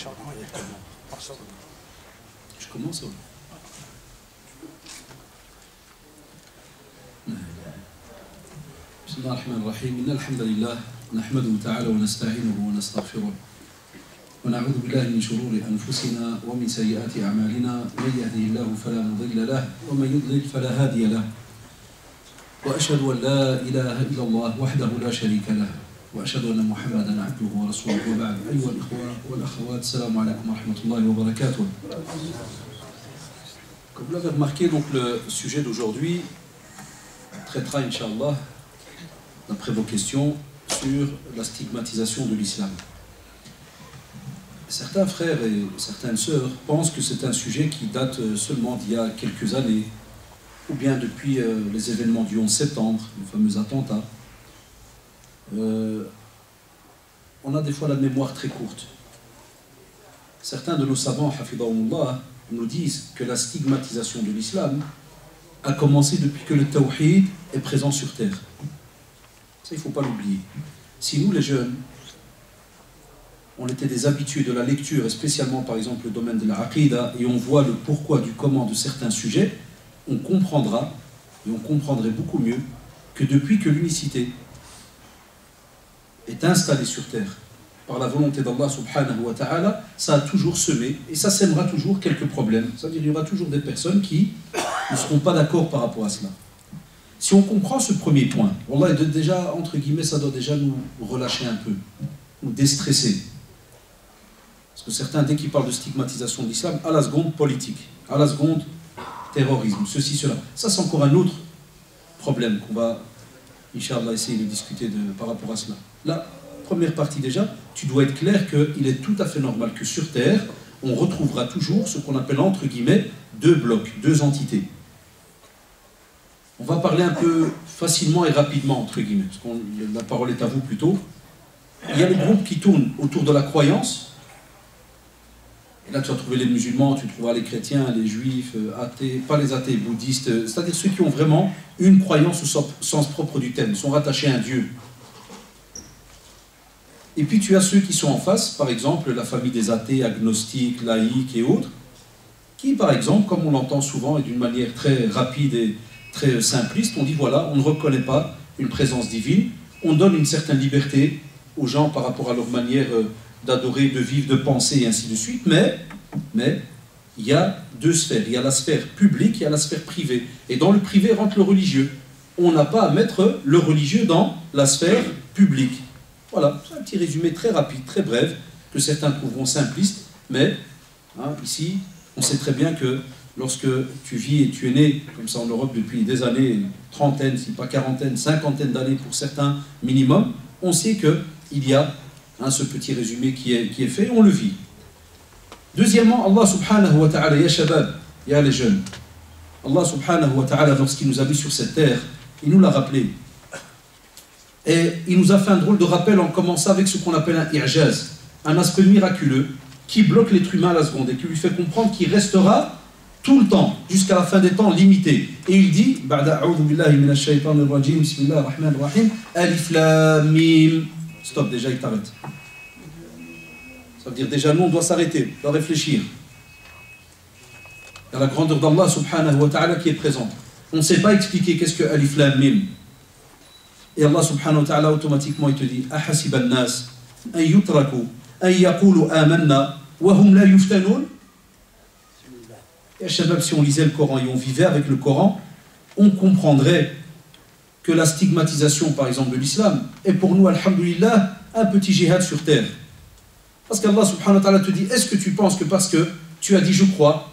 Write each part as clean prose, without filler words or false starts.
Je commence. بسم الله الرحمن الرحيم إن الحمد لله نحمده تعالى ونستعينه ونستغفره ونعوذ بالله من شرور أنفسنا ومن سيئات أعمالنا من يهده الله فلا مضل له ومن يضلل فلا هادي له وأشهد أن لا إله إلا الله وحده لا شريك له وأشهد أن محمدا عبده ورسوله وبعد أيها الإخوة والأخوات السلام عليكم ورحمة الله وبركاته. Comme vous l'avez remarqué, donc le sujet d'aujourd'hui traitera, Inch'Allah, d'après vos questions, sur la stigmatisation de l'islam. Certains frères et certaines sœurs pensent que c'est un sujet qui date seulement d'il y a quelques années, ou bien depuis les événements du 11 septembre, le fameux attentat. On a des fois la mémoire très courte. Certains de nos savants, hafidahumullah, nous disent que la stigmatisation de l'islam a commencé depuis que le tawhid est présent sur terre. Ça, il ne faut pas l'oublier. Si nous, les jeunes, on était des habitués de la lecture, et spécialement par exemple le domaine de la aqida, et on voit le pourquoi du comment de certains sujets, on comprendra, et on comprendrait beaucoup mieux, que depuis que l'unicité est installée sur terre, par la volonté d'Allah subhanahu wa ta'ala, ça a toujours semé, et ça sèmera toujours quelques problèmes. C'est-à-dire qu'il y aura toujours des personnes qui ne seront pas d'accord par rapport à cela. Si on comprend ce premier point, Wallah, déjà, entre guillemets, ça doit déjà nous relâcher un peu, nous déstresser. Parce que certains, dès qu'ils parlent de stigmatisation de l'islam, à la seconde, politique, à la seconde, terrorisme, ceci, cela. Ça, c'est encore un autre problème qu'on va, Inch'Allah, essayer de discuter par rapport à cela. La première partie déjà, tu dois être clair qu'il est tout à fait normal que sur Terre, on retrouvera toujours ce qu'on appelle, entre guillemets, deux blocs, deux entités. On va parler un peu facilement et rapidement, entre guillemets, parce que la parole est à vous plutôt. Il y a le groupe qui tourne autour de la croyance. Et là, tu vas trouver les musulmans, tu trouveras les chrétiens, les juifs, athées, pas les athées, bouddhistes, c'est-à-dire ceux qui ont vraiment une croyance au sens propre du terme, sont rattachés à un Dieu. Et puis tu as ceux qui sont en face, par exemple la famille des athées, agnostiques, laïcs et autres, qui par exemple, comme on l'entend souvent et d'une manière très rapide et très simpliste, on dit voilà, on ne reconnaît pas une présence divine, on donne une certaine liberté aux gens par rapport à leur manière d'adorer, de vivre, de penser et ainsi de suite, mais il y a deux sphères, il y a la sphère publique, il y a la sphère privée, et dans le privé rentre le religieux. On n'a pas à mettre le religieux dans la sphère publique. Voilà, c'est un petit résumé très rapide, très bref, que certains trouveront simpliste, mais ici, on sait très bien que lorsque tu vis et tu es né, comme ça en Europe depuis des années, trentaine, si pas quarantaine, cinquantaine d'années pour certains minimum, on sait qu'il y a ce petit résumé qui est fait, on le vit. Deuxièmement, Allah subhanahu wa ta'ala, ya shabab, ya les jeunes, Allah subhanahu wa ta'ala, lorsqu'il nous a mis sur cette terre, il nous l'a rappelé. Et il nous a fait un drôle de rappel en commençant avec ce qu'on appelle un i'jaz, un aspect miraculeux qui bloque l'être humain à la seconde et qui lui fait comprendre qu'il restera tout le temps, jusqu'à la fin des temps, limité. Et il dit, Alif Lam Mim. Stop, déjà il t'arrête. Ça veut dire déjà nous on doit s'arrêter, on doit réfléchir. Il y a la grandeur d'Allah subhanahu wa ta'ala qui est présente. On ne sait pas expliquer qu'est-ce que Alif Lam Mim. Et Allah subhanahu wa ta'ala automatiquement il te dit Ahasiba an-nas an yutraku an yaqulu amanna wa hum la yuftanoun. Et Shabab, si on lisait le Coran et on vivait avec le Coran, on comprendrait que la stigmatisation par exemple de l'islam est pour nous, alhamdulillah, un petit jihad sur terre. Parce qu'Allah subhanahu wa ta'ala te dit, est-ce que tu penses que parce que tu as dit je crois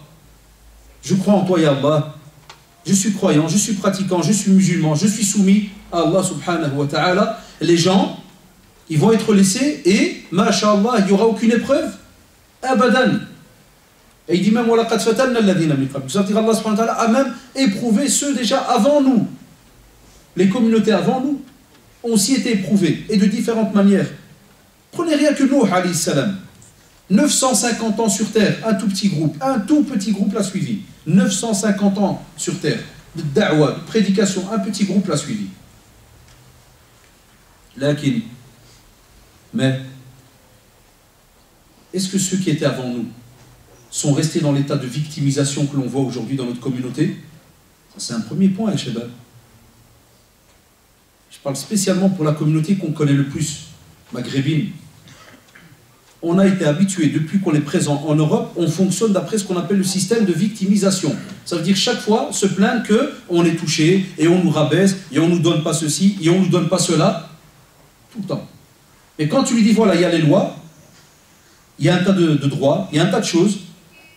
en toi ya Allah, je suis croyant, je suis pratiquant, je suis musulman, je suis soumis à Allah subhanahu wa ta'ala, les gens, ils vont être laissés et, masha'Allah, il n'y aura aucune épreuve. Abadan. Et il dit même, Allah subhanahu wa ta'ala a même éprouvé ceux déjà avant nous. Les communautés avant nous ont aussi été éprouvées, et de différentes manières. Prenez rien que Nuh, alayhi salam. 950 ans sur terre, un tout petit groupe l'a suivi. 950 ans sur terre, de da'wah, de prédication, un petit groupe l'a suivi. Mais est-ce que ceux qui étaient avant nous sont restés dans l'état de victimisation que l'on voit aujourd'hui dans notre communauté? C'est un premier point, Al-Shabab. Je parle spécialement pour la communauté qu'on connaît le plus, maghrébine. On a été habitué, depuis qu'on est présent en Europe, on fonctionne d'après ce qu'on appelle le système de victimisation. Ça veut dire chaque fois se plaindre qu'on est touché, et on nous rabaisse, et on ne nous donne pas ceci, et on ne nous donne pas cela, tout le temps. Et quand tu lui dis, voilà, il y a les lois, il y a un tas de droits, il y a un tas de choses,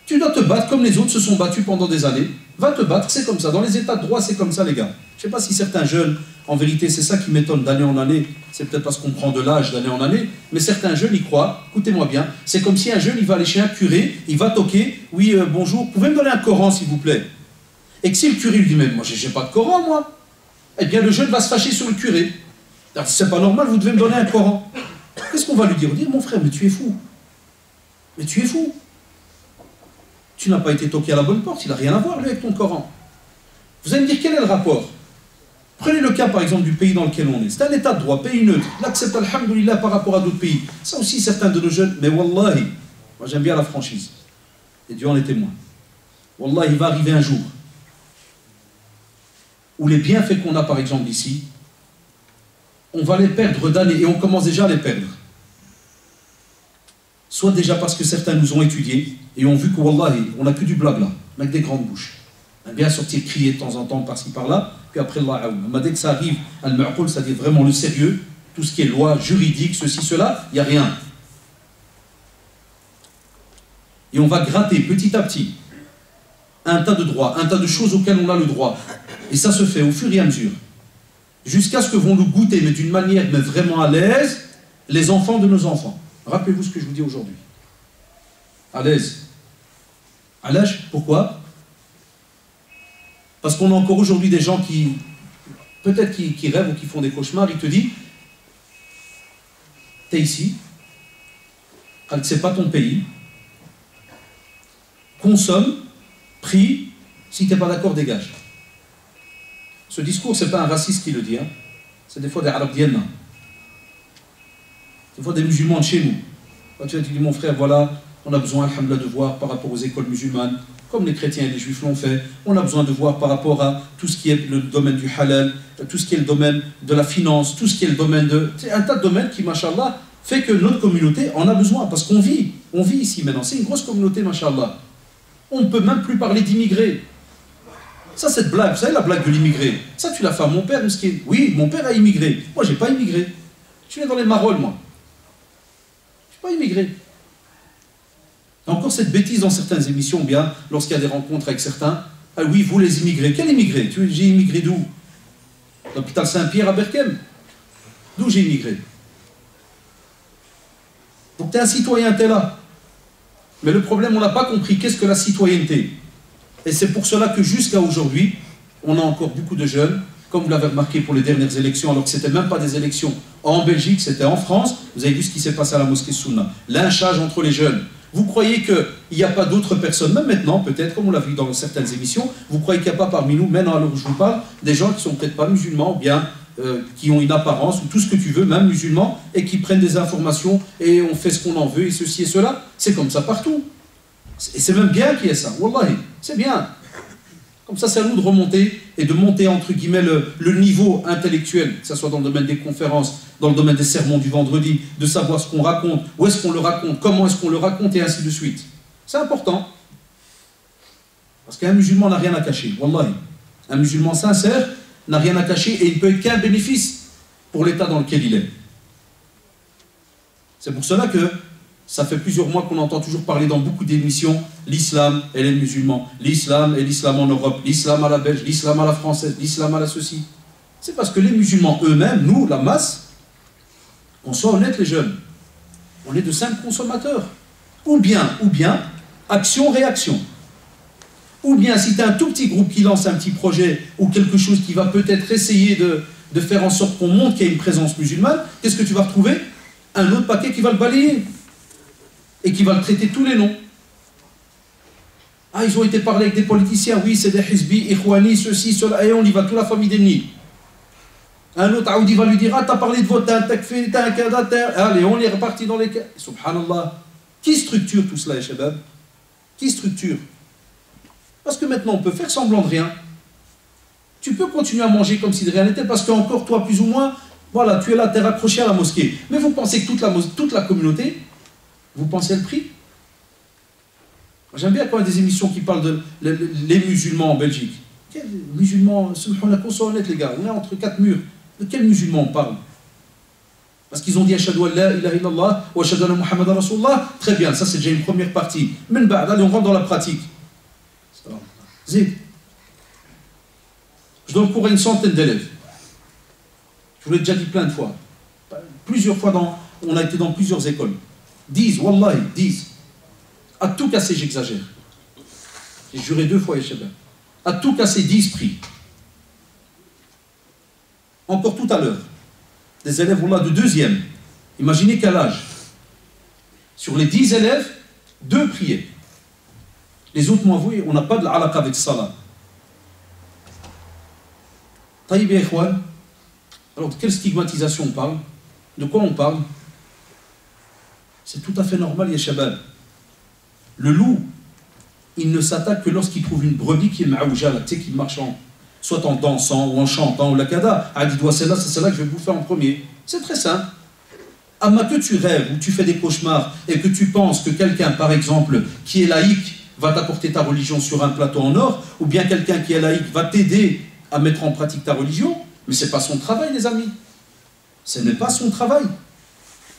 tu dois te battre comme les autres se sont battus pendant des années. Va te battre, c'est comme ça. Dans les états de droit, c'est comme ça, les gars. Je ne sais pas si certains jeunes, en vérité, c'est ça qui m'étonne d'année en année. C'est peut-être parce qu'on prend de l'âge d'année en année, mais certains jeunes y croient. Écoutez-moi bien. C'est comme si un jeune, il va aller chez un curé, il va toquer. Oui, bonjour, pouvez me donner un Coran, s'il vous plaît? Et que si le curé lui dit, mais moi, j'ai pas de Coran, moi. Eh bien, le jeune va se fâcher sur le curé. C'est pas normal, vous devez me donner un Coran. Qu'est-ce qu'on va lui dire? On va dire, mon frère, mais tu es fou. Mais tu es fou. Tu n'as pas été toqué à la bonne porte, il n'a rien à voir lui, avec ton Coran. Vous allez me dire quel est le rapport? Prenez le cas par exemple du pays dans lequel on est. C'est un état de droit, pays neutre. Il accepte alhamdoulilah par rapport à d'autres pays. Ça aussi certains de nos jeunes, mais wallahi, moi j'aime bien la franchise. Et Dieu en est témoin. Wallahi, il va arriver un jour où les bienfaits qu'on a par exemple ici, on va les perdre d'années et on commence déjà à les perdre. Soit déjà parce que certains nous ont étudiés et ont vu que, wallahi, on n'a que du blabla, avec des grandes bouches. On aime bien sortir crier de temps en temps par-ci par-là, puis après, Allah, dès que ça arrive, al-ma'qul, c'est-à-dire vraiment le sérieux, tout ce qui est loi, juridique, ceci, cela, il n'y a rien. Et on va gratter petit à petit un tas de droits, un tas de choses auxquelles on a le droit. Et ça se fait au fur et à mesure. Jusqu'à ce que vont nous goûter, mais d'une manière mais vraiment à l'aise, les enfants de nos enfants. Rappelez-vous ce que je vous dis aujourd'hui. À l'aise. À l'âge, pourquoi? Parce qu'on a encore aujourd'hui des gens qui, peut-être qui rêvent ou qui font des cauchemars, ils te disent, t'es ici, c'est pas ton pays, consomme, prie, si t'es pas d'accord, dégage. Ce discours, c'est pas un raciste qui le dit, hein. C'est des fois des Arabes d'Yenna. Des fois des musulmans de chez nous. Quand tu dis, mon frère, voilà, on a besoin, alhamdoulilah, de voir par rapport aux écoles musulmanes, comme les chrétiens et les juifs l'ont fait, on a besoin de voir par rapport à tout ce qui est le domaine du halal, tout ce qui est le domaine de la finance, tout ce qui est le domaine de... C'est un tas de domaines qui, machallah, fait que notre communauté en a besoin, parce qu'on vit ici maintenant. C'est une grosse communauté, machallah. On ne peut même plus parler d'immigrés. Ça, cette blague, vous savez la blague de l'immigré, ça tu l'as fait à mon père, miskin. Oui, mon père a immigré. Moi, j'ai pas immigré. Je suis né dans les Marolles, moi. Je suis pas immigré. Il y a encore cette bêtise dans certaines émissions, bien, lorsqu'il y a des rencontres avec certains. Ah oui, vous les immigrés. Quel immigré? J'ai immigré d'où? L'hôpital Saint-Pierre à Berkem. D'où j'ai immigré? Donc tu es un citoyen, tu es là. Mais le problème, on n'a pas compris qu'est-ce que la citoyenneté. Et c'est pour cela que jusqu'à aujourd'hui, on a encore beaucoup de jeunes, comme vous l'avez remarqué pour les dernières élections, alors que ce n'était même pas des élections en Belgique, c'était en France. Vous avez vu ce qui s'est passé à la mosquée Sunna. Lynchage entre les jeunes. Vous croyez qu'il n'y a pas d'autres personnes, même maintenant, peut-être, comme on l'a vu dans certaines émissions, vous croyez qu'il n'y a pas parmi nous, maintenant, alors je vous parle, des gens qui ne sont peut-être pas musulmans, ou bien qui ont une apparence, ou tout ce que tu veux, même musulmans, et qui prennent des informations, et on fait ce qu'on en veut, et ceci et cela. C'est comme ça partout. Et c'est même bien qu'il y ait ça. Wallahi, c'est bien. Comme ça, c'est à nous de remonter, et de monter, entre guillemets, le niveau intellectuel, que ce soit dans le domaine des conférences, dans le domaine des sermons du vendredi, de savoir ce qu'on raconte, où est-ce qu'on le raconte, comment est-ce qu'on le raconte, et ainsi de suite. C'est important. Parce qu'un musulman n'a rien à cacher, wallahi. Un musulman sincère n'a rien à cacher, et il ne peut être qu'un bénéfice pour l'état dans lequel il est. C'est pour cela que ça fait plusieurs mois qu'on entend toujours parler dans beaucoup d'émissions, l'islam et les musulmans, l'islam et l'islam en Europe, l'islam à la belge, l'islam à la française, l'islam à la ceci. C'est parce que les musulmans eux-mêmes, nous, la masse, on soit honnête les jeunes, on est de simples consommateurs. Ou bien, action-réaction. Ou bien, si tu as un tout petit groupe qui lance un petit projet ou quelque chose qui va peut-être essayer de faire en sorte qu'on montre qu'il y a une présence musulmane, qu'est-ce que tu vas retrouver? Un autre paquet qui va le balayer et qui va le traiter tous les noms. Ah, ils ont été parlé avec des politiciens, oui, c'est des hizbi, ikhwani, ceci, cela, et on y va, toute la famille d'ennemis. Un autre Aoudi va lui dire, ah, t'as parlé de vote, t'as un takfir, t'as un kada, allez, on est reparti dans les cas. Subhanallah. Qui structure tout cela, Shabab? Qui structure? Parce que maintenant, on peut faire semblant de rien. Tu peux continuer à manger comme si de rien n'était, parce qu'encore, toi, plus ou moins, voilà, tu es là, tu es raccroché à la mosquée. Mais vous pensez que toute la communauté, vous pensez le prix? J'aime bien quand il y a des émissions qui parlent de les musulmans en Belgique. Quels musulmans? On soit honnête, les gars, on est entre quatre murs. De quels musulmans on parle? Parce qu'ils ont dit Ashhadu an la ilaha illallah wa ashhadu anna Muhammadan Rasulullah. Très bien, ça c'est déjà une première partie. Mais allez, on rentre dans la pratique. Zid. Je donne cours à une centaine d'élèves. Je vous l'ai déjà dit plein de fois. Plusieurs fois, on a été dans plusieurs écoles. 10, wallahi, 10. À tout casser, j'exagère. J'ai juré 2 fois, Yeshabah. À tout casser, 10 prix. Encore tout à l'heure. Des élèves, voilà, de 2e. Imaginez quel âge. Sur les 10 élèves, 2 priaient. Les autres m'ont avoué, on n'a pas de l'alaqa avec salat. Taïb et Ikhwan. Alors, de quelle stigmatisation on parle? De quoi on parle? C'est tout à fait normal, Yeshabah. Le loup, il ne s'attaque que lorsqu'il trouve une brebis qui est ma'oujala, tu sais, qui marche soit en dansant ou en chantant ou la kada. Ah, dis-toi, c'est celle-là que je vais bouffer en premier. C'est très simple. Amma que tu rêves ou tu fais des cauchemars et que tu penses que quelqu'un, par exemple, qui est laïque, va t'apporter ta religion sur un plateau en or, ou bien quelqu'un qui est laïque va t'aider à mettre en pratique ta religion, mais ce n'est pas son travail, les amis. Ce n'est pas son travail.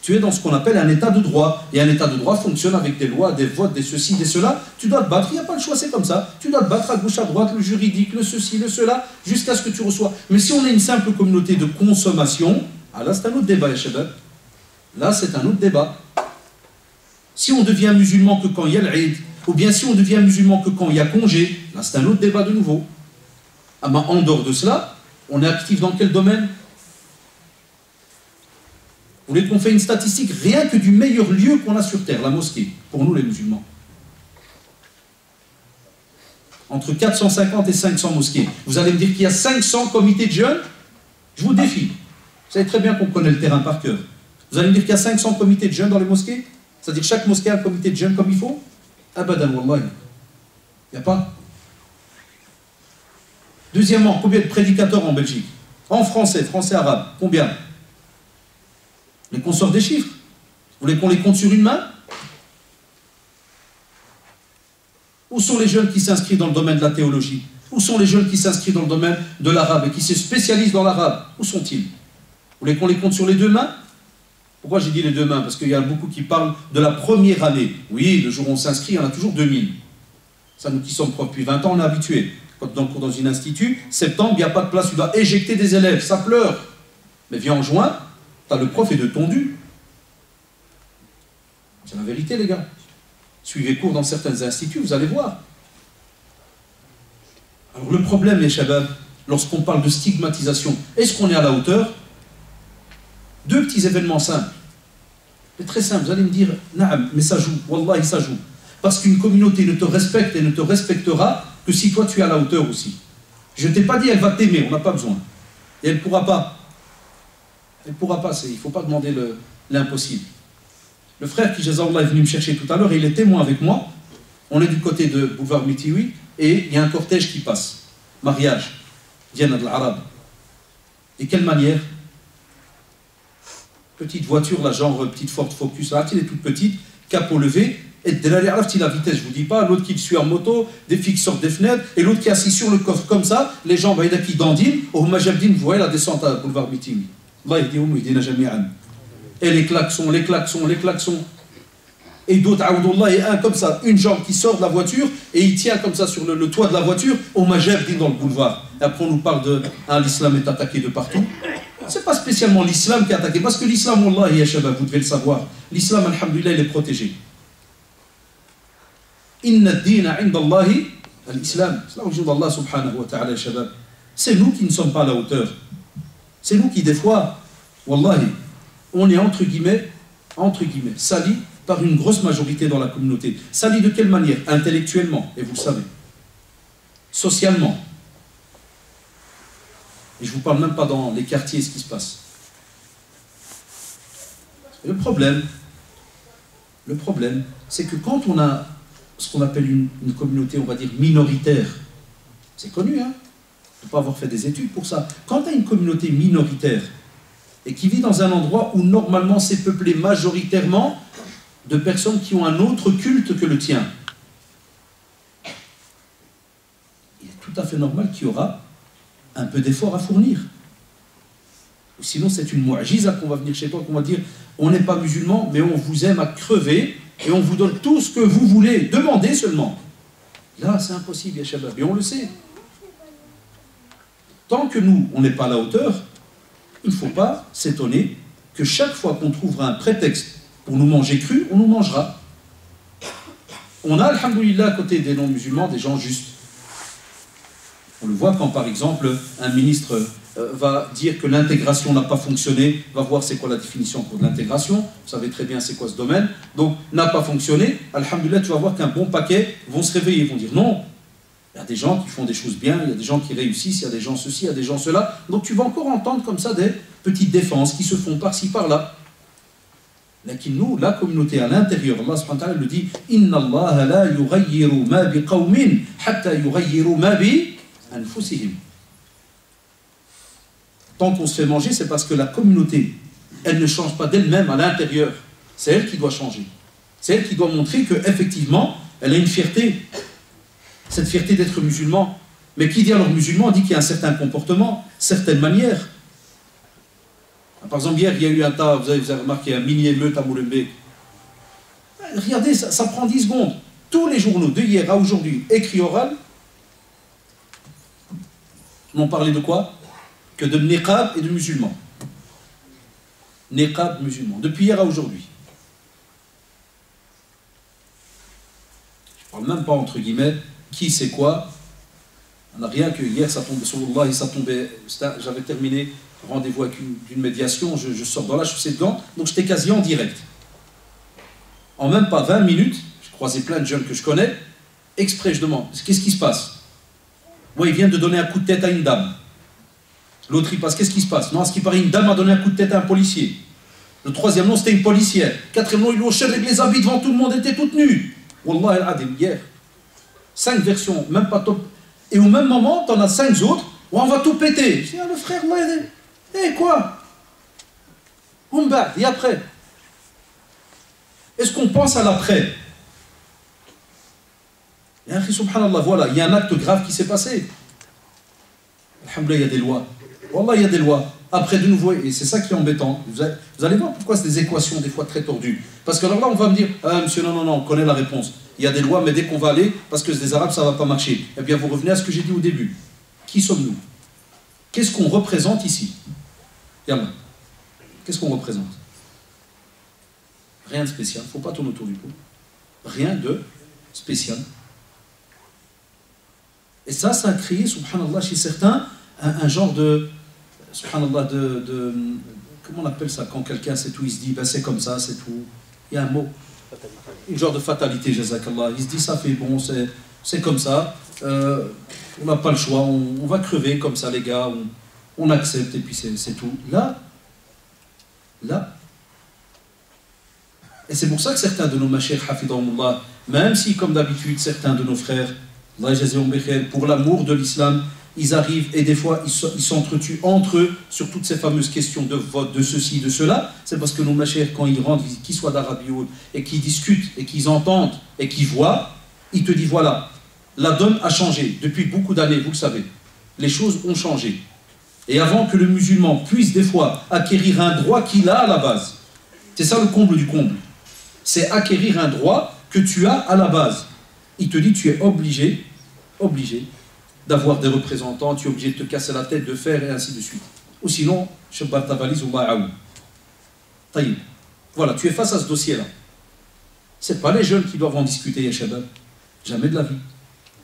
Tu es dans ce qu'on appelle un état de droit. Et un état de droit fonctionne avec des lois, des votes, des ceci, des cela. Tu dois te battre, il n'y a pas le choix, c'est comme ça. Tu dois te battre à gauche, à droite, le juridique, le ceci, le cela, jusqu'à ce que tu reçois. Mais si on est une simple communauté de consommation, ah là c'est un autre débat, les Shabab. Là c'est un autre débat. Si on devient musulman que quand il y a l'Eid, ou bien si on devient musulman que quand il y a congé, là c'est un autre débat de nouveau. Ah ben, en dehors de cela, on est actif dans quel domaine? Vous voulez qu'on fasse une statistique rien que du meilleur lieu qu'on a sur terre, la mosquée, pour nous les musulmans. Entre 450 et 500 mosquées. Vous allez me dire qu'il y a 500 comités de jeunes? Je vous défie. Vous savez très bien qu'on connaît le terrain par cœur. Vous allez me dire qu'il y a 500 comités de jeunes dans les mosquées? C'est-à-dire que chaque mosquée a un comité de jeunes comme il faut? Abadan, wallah. Il n'y a pas. Deuxièmement, combien de prédicateurs en Belgique? En français, français-arabe, combien? Les qu'on sort des chiffres. Vous voulez qu'on les compte sur une main? Où sont les jeunes qui s'inscrivent dans le domaine de la théologie? Où sont les jeunes qui s'inscrivent dans le domaine de l'arabe et qui se spécialisent dans l'arabe? Où sont-ils? Vous voulez qu'on les compte sur les 2 mains? Pourquoi j'ai dit les 2 mains? Parce qu'il y a beaucoup qui parlent de la première année. Oui, le jour où on s'inscrit, il y en a toujours 2000. Ça, nous qui sommes profs depuis 20 ans, on est habitués. Quand on cours dans un institut, septembre, il n'y a pas de place, tu dois éjecter des élèves, ça pleure. Mais viens en juin, t'as le prof est de tondu. C'est la vérité, les gars. Suivez cours dans certains instituts, vous allez voir. Alors le problème, les shabab, lorsqu'on parle de stigmatisation, est-ce qu'on est à la hauteur? 2 petits événements simples. C'est très simple, vous allez me dire, naam, mais ça joue, wallahi ça joue. Parce qu'une communauté ne te respecte et ne te respectera que si toi tu es à la hauteur aussi. Je ne t'ai pas dit elle va t'aimer, on n'a pas besoin. Et elle ne pourra pas. Elle ne pourra pas, il ne faut pas demander l'impossible. Le frère qui, Jazallah, est venu me chercher tout à l'heure, il est témoin avec moi. On est du côté de boulevard Mitiwi et il y a un cortège qui passe. Mariage. Diana de l'Arabe. Et quelle manière? Petite voiture, là, genre petite Ford Focus, là, elle est toute petite, capot levé, et derrière la vitesse, je ne vous dis pas, l'autre qui le suit en moto, des filles qui sortent des fenêtres, et l'autre qui est assis sur le coffre comme ça, les gens, il y en a qui dandinent, au Majabdin, vous voyez la descente à boulevard Mitiwi. Et les klaxons, les klaxons, les klaxons. Et d'autres, et un comme ça, une jambe qui sort de la voiture, et il tient comme ça sur le toit de la voiture, au Majabdin dans le boulevard. Et après on nous parle de l'islam est attaqué de partout. Ce n'est pas spécialement l'islam qui est attaqué, parce que l'islam, wallah, ya shabab, vous devez le savoir, l'islam, alhamdulillah, il est protégé. Inna ad-dina inda Allahi al-islam. C'est là où je dis Allah subhanahu wa ta'ala, ya shabab. C'est nous qui ne sommes pas à la hauteur. C'est nous qui, des fois, wallahi, on est entre guillemets, salis par une grosse majorité dans la communauté. Salis de quelle manière? Intellectuellement, et vous le savez. Socialement. Et je ne vous parle même pas dans les quartiers ce qui se passe. Et le problème, Le problème, c'est que quand on a ce qu'on appelle une communauté, on va dire, minoritaire, c'est connu, hein, il ne faut pas avoir fait des études pour ça. Quand tu as une communauté minoritaire et qui vit dans un endroit où normalement c'est peuplé majoritairement de personnes qui ont un autre culte que le tien, il est tout à fait normal qu'il y aura un peu d'effort à fournir. Ou sinon c'est une mu'jiza qu'on va venir chez toi, qu'on va dire on n'est pas musulman mais on vous aime à crever et on vous donne tout ce que vous voulez, demandez seulement. Là c'est impossible, ya shabab, et on le sait. Tant que nous, on n'est pas à la hauteur, il ne faut pas s'étonner que chaque fois qu'on trouvera un prétexte pour nous manger cru, on nous mangera. On a, alhamdoulilah, à côté des non-musulmans, des gens justes. On le voit quand, par exemple, un ministre va dire que l'intégration n'a pas fonctionné, va voir c'est quoi la définition pour l'intégration, vous savez très bien c'est quoi ce domaine, donc n'a pas fonctionné, alhamdoulilah, tu vas voir qu'un bon paquet vont se réveiller, vont dire non. Il y a des gens qui font des choses bien, il y a des gens qui réussissent, il y a des gens ceci, il y a des gens cela. Donc tu vas encore entendre comme ça des petites défenses qui se font par-ci, par-là. Mais nous, la communauté à l'intérieur, Allah subhanahu wa ta'ala le dit « Inna Allah la yughayyiru ma bi qawmin hatta yughayyiru ma bi anfusihim » Tant qu'on se fait manger, c'est parce que la communauté, elle ne change pas d'elle-même à l'intérieur. C'est elle qui doit changer. C'est elle qui doit montrer qu'effectivement, elle a une fierté. Cette fierté d'être musulman. Mais qui dit alors musulman dit qu'il y a un certain comportement, certaines manières. Par exemple, hier, il y a eu un tas, vous avez remarqué, un mini-émeute à Molenbeek. Regardez, ça prend 10 secondes. Tous les journaux, de hier à aujourd'hui, écrit oral, n'ont parlé de quoi? Que de niqab et de musulmans. Niqab, musulmans. Depuis hier à aujourd'hui. Je ne parle même pas entre guillemets qui c'est quoi. On n'a rien que hier, ça tombait sur Allah, et ça tombait. J'avais terminé rendez-vous avec une médiation, je sors dans la chaussée de gants, donc j'étais quasi en direct. En même pas 20 minutes, j'ai croisé plein de jeunes que je connais, exprès je demande, qu'est-ce qui se passe? Moi, il vient de donner un coup de tête à une dame. L'autre, il passe, qu'est-ce qui se passe? Non, à ce qui paraît, une dame a donné un coup de tête à un policier. Le troisième nom, c'était une policière. Quatrième nom, il hochait avec les habits devant tout le monde, était toute nue. Wallah al-Adim, hier. 5 versions, même pas top. Et au même moment, t'en as 5 autres, où on va tout péter. Je dis, ah, le frère, quoi? On bat, et après? Est-ce qu'on pense à l'après? Et subhanallah, voilà, il y a un acte grave qui s'est passé. Alhamdoulilah, il y a des lois. Wallah, il y a des lois. Après, de nouveau, et c'est ça qui est embêtant, vous allez voir pourquoi c'est des équations des fois très tordues. Parce que alors là, on va me dire, ah monsieur, non, on connaît la réponse. Il y a des lois, mais dès qu'on va aller, parce que c'est des Arabes, ça ne va pas marcher. Eh bien, vous revenez à ce que j'ai dit au début. Qui sommes-nous? Qu'est-ce qu'on représente ici? Yallah. Qu'est-ce qu'on représente? Rien de spécial, il ne faut pas tourner autour du pot. Rien de spécial. Et ça a créé, subhanallah, chez certains, un genre de, subhanallah, comment on appelle ça, quand quelqu'un sait tout, il se dit, ben c'est comme ça, c'est tout. Il y a un mot, une genre de fatalité, jazakallah. Il se dit, ça fait bon, c'est comme ça, on n'a pas le choix, on va crever comme ça, les gars, on accepte, et puis c'est tout. Là, et c'est pour ça que certains de nos mashayikh, hafidahumullah, même si, comme d'habitude, certains de nos frères, pour l'amour de l'islam, ils arrivent et des fois ils s'entretuent entre eux sur toutes ces fameuses questions de vote, de ceci, de cela. C'est parce que nos machères, quand ils rentrent, qu'ils soient d'Arabie et qu'ils discutent et qu'ils entendent et qu'ils voient, ils te disent voilà, la donne a changé depuis beaucoup d'années, vous le savez. Les choses ont changé. Et avant que le musulman puisse des fois acquérir un droit qu'il a à la base, c'est ça le comble du comble, c'est acquérir un droit que tu as à la base. Il te dit tu es obligé d'avoir des représentants, tu es obligé de te casser la tête, de faire et ainsi de suite. Ou sinon, shabbat ta valise ou ba'aoum. Taïb. Voilà, tu es face à ce dossier-là. Ce n'est pas les jeunes qui doivent en discuter, ya shabab. Jamais de la vie.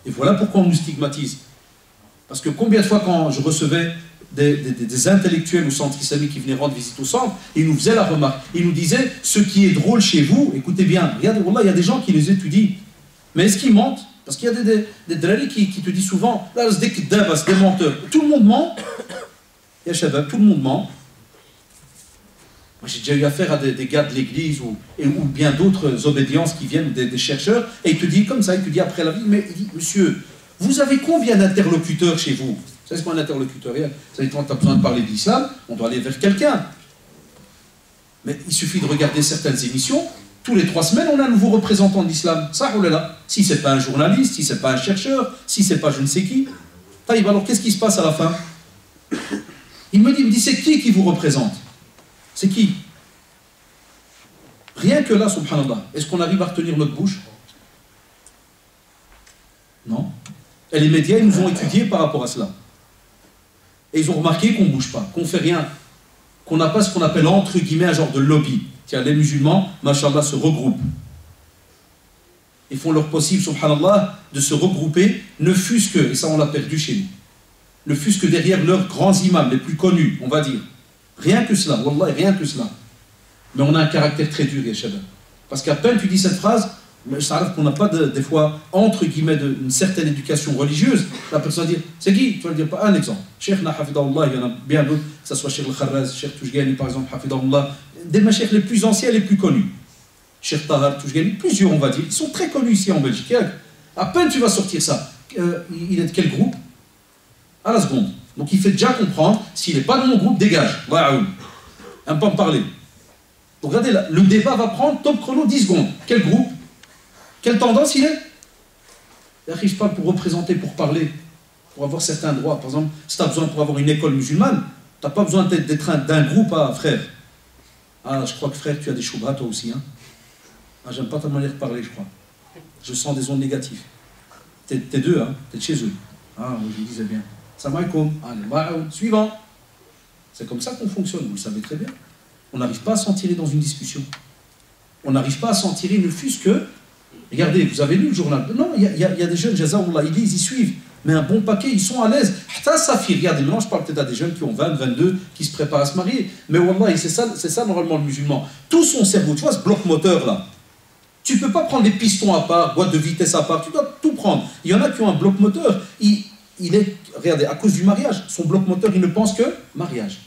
Et voilà pourquoi on nous stigmatise. Parce que combien de fois quand je recevais des intellectuels au centre islamique qui venaient rendre visite au centre, ils nous faisaient la remarque. Ils nous disaient, ce qui est drôle chez vous, écoutez bien, regardez, wallah, il y a des gens qui les étudient. Mais est-ce qu'ils mentent? Parce qu'il y a des drari qui te disent souvent, là, c'est des menteurs. Tout le monde ment. Ya shabab, tout le monde ment. Moi, j'ai déjà eu affaire à des gars de l'église ou bien d'autres obédiences qui viennent, des chercheurs, et il te dit comme ça, il te dit après la vie, mais il dit, monsieur, vous avez combien d'interlocuteurs chez vous? Vous savez ce qu'est un interlocuteur? Vous savez, quand tu as besoin de parler de l'islam, on doit aller vers quelqu'un. Mais il suffit de regarder certaines émissions, tous les 3 semaines, on a un nouveau représentant de l'islam. Ça, oh là là. Si ce n'est pas un journaliste, si ce n'est pas un chercheur, si ce n'est pas je ne sais qui. Taïb, alors qu'est-ce qui se passe à la fin? Il me dit, c'est qui vous représente? C'est qui? Rien que là, subhanallah, est-ce qu'on arrive à retenir notre bouche? Non. Et les médias, ils nous ont étudiés par rapport à cela. Et ils ont remarqué qu'on ne bouge pas, qu'on ne fait rien, qu'on n'a pas ce qu'on appelle entre guillemets un genre de lobby. Tiens, les musulmans, mashallah, se regroupent. Ils font leur possible, subhanallah, de se regrouper, ne fût-ce que, et ça on l'a perdu chez nous, ne fût-ce que derrière leurs grands imams, les plus connus, on va dire. Rien que cela, wallah, rien que cela. Mais on a un caractère très dur, ya shabab. Parce qu'à peine tu dis cette phrase, ça arrive qu'on n'a pas des fois, entre guillemets, une certaine éducation religieuse, la personne va dire, c'est qui? Tu vas dire, pas un exemple. Cheikh Hafidahullah, il y en a bien d'autres, que ce soit Cheikh Al-Kharraz, Cheikh Toujgani, par exemple, Hafidahullah, des macheikhs les plus anciens et les plus connus. Cheikh Tahar, Toujgani, plusieurs, on va dire, ils sont très connus ici en Belgique. À peine tu vas sortir ça. Il est de quel groupe? À la seconde. Donc il fait déjà comprendre, s'il n'est pas de mon groupe, dégage. Un peu me parler. Donc regardez là, le débat va prendre top chrono 10 secondes. Quel groupe? Quelle tendance il est? Il n'arrive pas pour représenter, pour parler, pour avoir certains droits. Par exemple, si tu as besoin pour avoir une école musulmane, tu n'as pas besoin d'être d'un groupe, frère. Ah, je crois que frère, tu as des choubas toi aussi. Hein? Ah, j'aime pas ta manière de parler, je crois. Je sens des ondes négatives. T'es d'eux, hein? T'es de chez eux. Ah, oui, je disais bien. Salam alaikum. Allez, suivant. C'est comme ça qu'on fonctionne, vous le savez très bien. On n'arrive pas à s'en tirer dans une discussion. On n'arrive pas à s'en tirer, ne fût-ce que... Regardez, vous avez lu le journal? Non, il y a des jeunes, jazakallah, ils lisent, ils suivent. Mais un bon paquet, ils sont à l'aise. Regardez, maintenant je parle peut-être à des jeunes qui ont 20, 22, qui se préparent à se marier. Mais wallah, c'est ça normalement le musulman. Tout son cerveau, tu vois ce bloc moteur là, tu ne peux pas prendre les pistons à part, boîte de vitesse à part, tu dois tout prendre. Il y en a qui ont un bloc moteur, il est, regardez, à cause du mariage, son bloc moteur, il ne pense que mariage.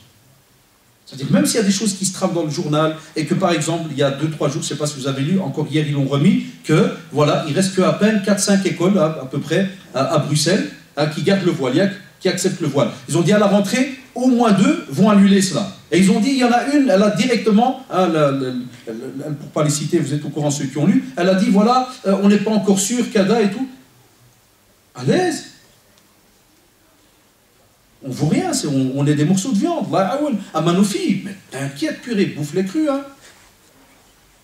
C'est-à-dire, même s'il y a des choses qui se trament dans le journal, et que par exemple, il y a 2-3 jours, je ne sais pas si vous avez lu, encore hier, ils l'ont remis, que voilà, il reste qu'à peine 4-5 écoles, à peu près, à Bruxelles, qui gardent le voile, qui acceptent le voile. Ils ont dit à la rentrée, au moins 2 vont annuler cela. Et ils ont dit, il y en a une, elle a directement, pour ne pas les citer, vous êtes au courant ceux qui ont lu, elle a dit, voilà, on n'est pas encore sûr, Kada et tout. À l'aise. On ne vaut rien, on est des morceaux de viande. À Manofi, mais t'inquiète, purée, bouffe les crus. Hein.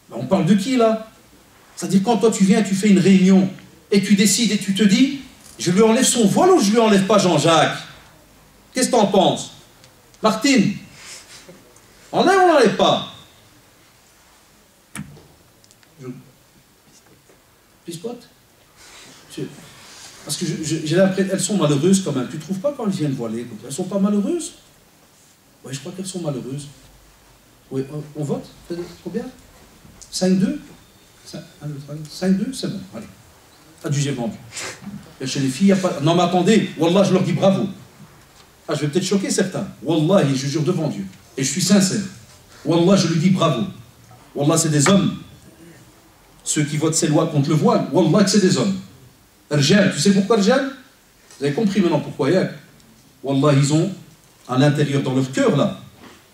On parle de qui là? C'est-à-dire quand toi tu viens, tu fais une réunion et tu décides et tu te dis, je lui enlève son voile ou je lui enlève pas Jean-Jacques? Qu'est-ce que t'en penses? Martine, enlève ou on n'enlève pas? Pispote? Parce que j'ai l'impression qu'elles sont malheureuses quand même. Tu ne trouves pas quand elles viennent voiler? Elles ne sont pas malheureuses? Oui, je crois qu'elles sont malheureuses. Oui, on vote? Combien? 5-2? 5-2, c'est bon, allez. Adjugé vendu. Et chez les filles, il n'y a pas... Non mais attendez, Wallah, je leur dis bravo. Ah, je vais peut-être choquer certains. Wallah, je jure devant Dieu. Et je suis sincère. Wallah, je lui dis bravo. Wallah, c'est des hommes. Ceux qui votent ces lois contre le voile, Wallah, que c'est des hommes. Rjal, tu sais pourquoi Rjal? Vous avez compris maintenant pourquoi. Wallah, ils ont, à l'intérieur, dans leur cœur, là,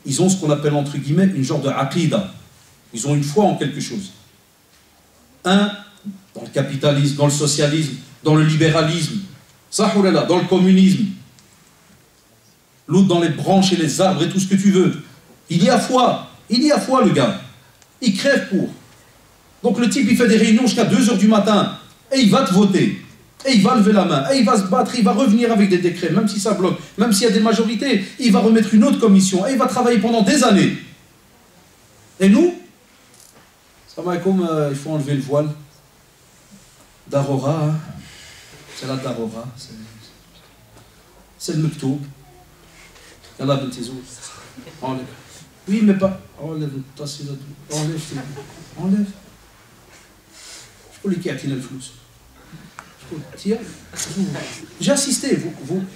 ils ont ce qu'on appelle, entre guillemets, une genre de aqida. Ils ont une foi en quelque chose. Un, dans le capitalisme, dans le socialisme, dans le libéralisme, dans le communisme. L'autre dans les branches et les arbres et tout ce que tu veux. Il y a foi, le gars. Il crève pour. Donc le type, il fait des réunions jusqu'à 2 h du matin, et il va te voter. Et il va lever la main, et il va se battre, il va revenir avec des décrets, même si ça bloque, même s'il y a des majorités, il va remettre une autre commission, et il va travailler pendant des années. Et nous, ça va comme il faut enlever le voile. Darora, hein. C'est la Darora, c'est le Mektoub. Yallah bint Tizoul. Enlève. Oui, mais pas. Enlève. Enlève. Je peux lui quitter le flou. J'ai assisté.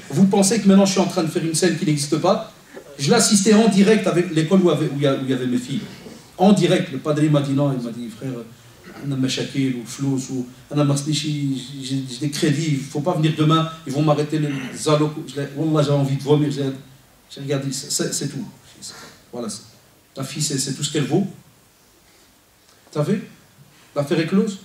Vous pensez que maintenant je suis en train de faire une scène qui n'existe pas? Je l'assistais en direct avec l'école où il y avait mes filles. En direct, le padre m'a dit non, il m'a dit frère, on a machakil ou flous ou on a j'ai des crédits, il ne faut pas venir demain, ils vont m'arrêter les allocs. Wallah, j'ai envie de vomir, j'ai regardé, c'est tout. Voilà, ta fille, c'est tout ce qu'elle vaut. T'as vu? L'affaire est close.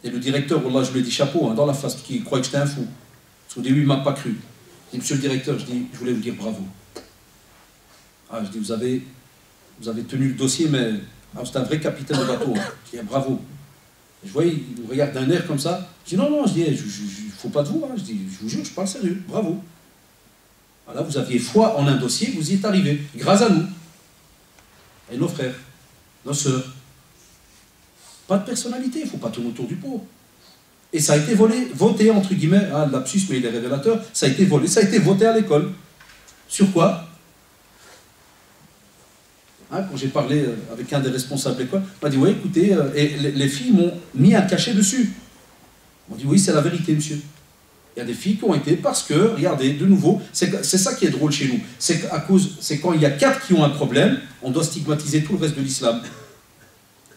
Et le directeur, wallah, je lui ai dit chapeau, hein, dans la face, parce qu'il croyait que j'étais un fou. Parce qu'au début, il ne m'a pas cru. Je dis, monsieur le directeur, je voulais vous dire bravo. Ah, je dis, vous avez tenu le dossier, mais c'est un vrai capitaine de bateau. Hein. Je dis, bravo. Et je voyais, il me regarde d'un air comme ça. Je dis, non, je dis, il ne faut pas de vous. Hein. Je dis, je vous jure, je parle sérieux. Bravo. Voilà, vous aviez foi en un dossier, vous y êtes arrivé. Grâce à nous. Et nos frères, nos sœurs. Pas de personnalité, il ne faut pas tourner autour du pot. Et ça a été voté, entre guillemets, hein, lapsus, mais il est révélateur, ça a été volé, ça a été voté à l'école. Sur quoi? Hein, quand j'ai parlé avec un des responsables de l'école, il m'a dit, oui, écoutez, et les filles m'ont mis un cachet dessus. On dit, oui, c'est la vérité, monsieur. Il y a des filles qui ont été, parce que, regardez, de nouveau, c'est ça qui est drôle chez nous, c'est quand il y a 4 qui ont un problème, on doit stigmatiser tout le reste de l'islam.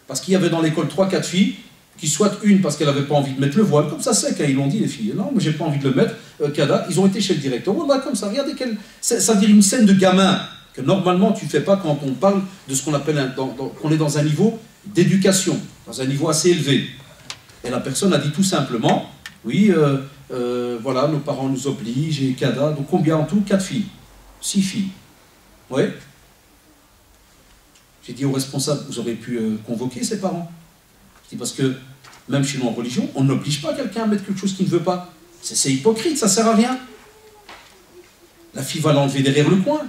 Parce qu'il y avait dans l'école 3-4 filles, qui soit une parce qu'elle n'avait pas envie de mettre le voile, comme ça c'est quand ils l'ont dit les filles, non, mais j'ai pas envie de le mettre, Kada, ils ont été chez le directeur, voilà, comme ça, regardez, ça veut dire une scène de gamin, que normalement tu ne fais pas quand on parle de ce qu'on appelle, qu'on est dans un niveau d'éducation, dans un niveau assez élevé. Et la personne a dit tout simplement, oui, voilà, nos parents nous obligent, et Kada, donc combien en tout? 4 filles, 6 filles, oui. J'ai dit aux responsables, vous aurez pu convoquer ses parents. Je dis parce que, même chez nous en religion, on n'oblige pas quelqu'un à mettre quelque chose qu'il ne veut pas. C'est hypocrite, ça ne sert à rien. La fille va l'enlever derrière le coin.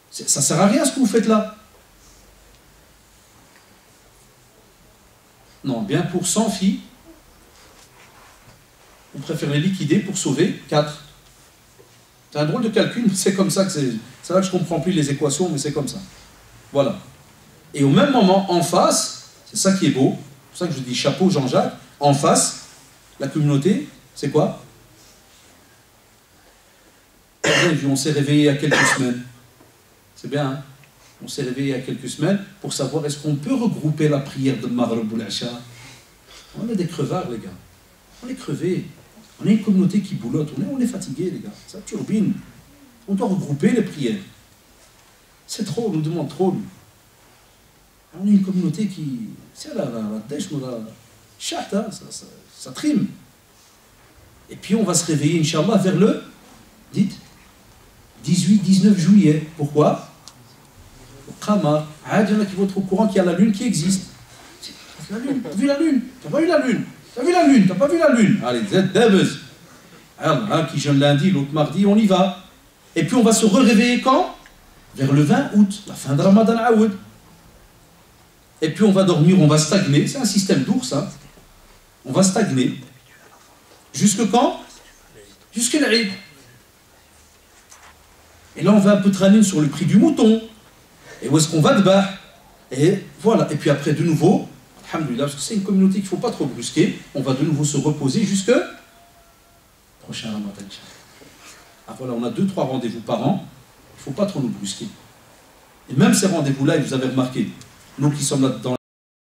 Ça ne sert à rien ce que vous faites là. Non, bien pour 100 filles, on préfère les liquider pour sauver 4. C'est un drôle de calcul, mais c'est comme ça que c'est là que je ne comprends plus les équations, mais c'est comme ça. Voilà. Et au même moment, en face, c'est ça qui est beau, c'est pour ça que je dis chapeau Jean-Jacques, en face, la communauté, c'est quoi? On s'est réveillé il y a quelques semaines. C'est bien, hein? On s'est réveillé il y a quelques semaines pour savoir est-ce qu'on peut regrouper la prière de Maghrib ou l'Acha. On est des crevards, les gars. On est crevés. On est une communauté qui boulotte. On est fatigués, les gars. Ça turbine. On doit regrouper les prières. C'est trop, on nous demande trop, lui. On est une communauté qui... C'est la dèche, la chatte, hein, ça trime. Et puis on va se réveiller, Inch'Allah, vers le, dites, 18-19 juillet. Pourquoi? Le Qamar. Ah, il y en a qui vont être au courant qu'il y a la lune qui existe. La lune, t'as vu la lune? T'as pas vu la lune? T'as vu la lune? T'as pas vu la lune? Allez, vous êtes débeuses. Un qui jeûne lundi, l'autre mardi, on y va. Et puis on va se réveiller quand? Vers le 20 août, la fin de Ramadan Aoud. Et puis on va dormir, on va stagner. C'est un système d'ours, ça. On va stagner. Jusque quand? Jusqu'à l'Aïd. Et là, on va un peu traîner sur le prix du mouton. Et où est-ce qu'on va de bas? Et voilà. Et puis après, de nouveau, alhamdoulilah, parce que c'est une communauté qu'il ne faut pas trop brusquer, on va de nouveau se reposer jusque prochain Ramadan. Ah voilà, on a 2-3 rendez-vous par an. Il ne faut pas trop nous brusquer. Et même ces rendez-vous-là, vous avez remarqué, nous qui sommes là dans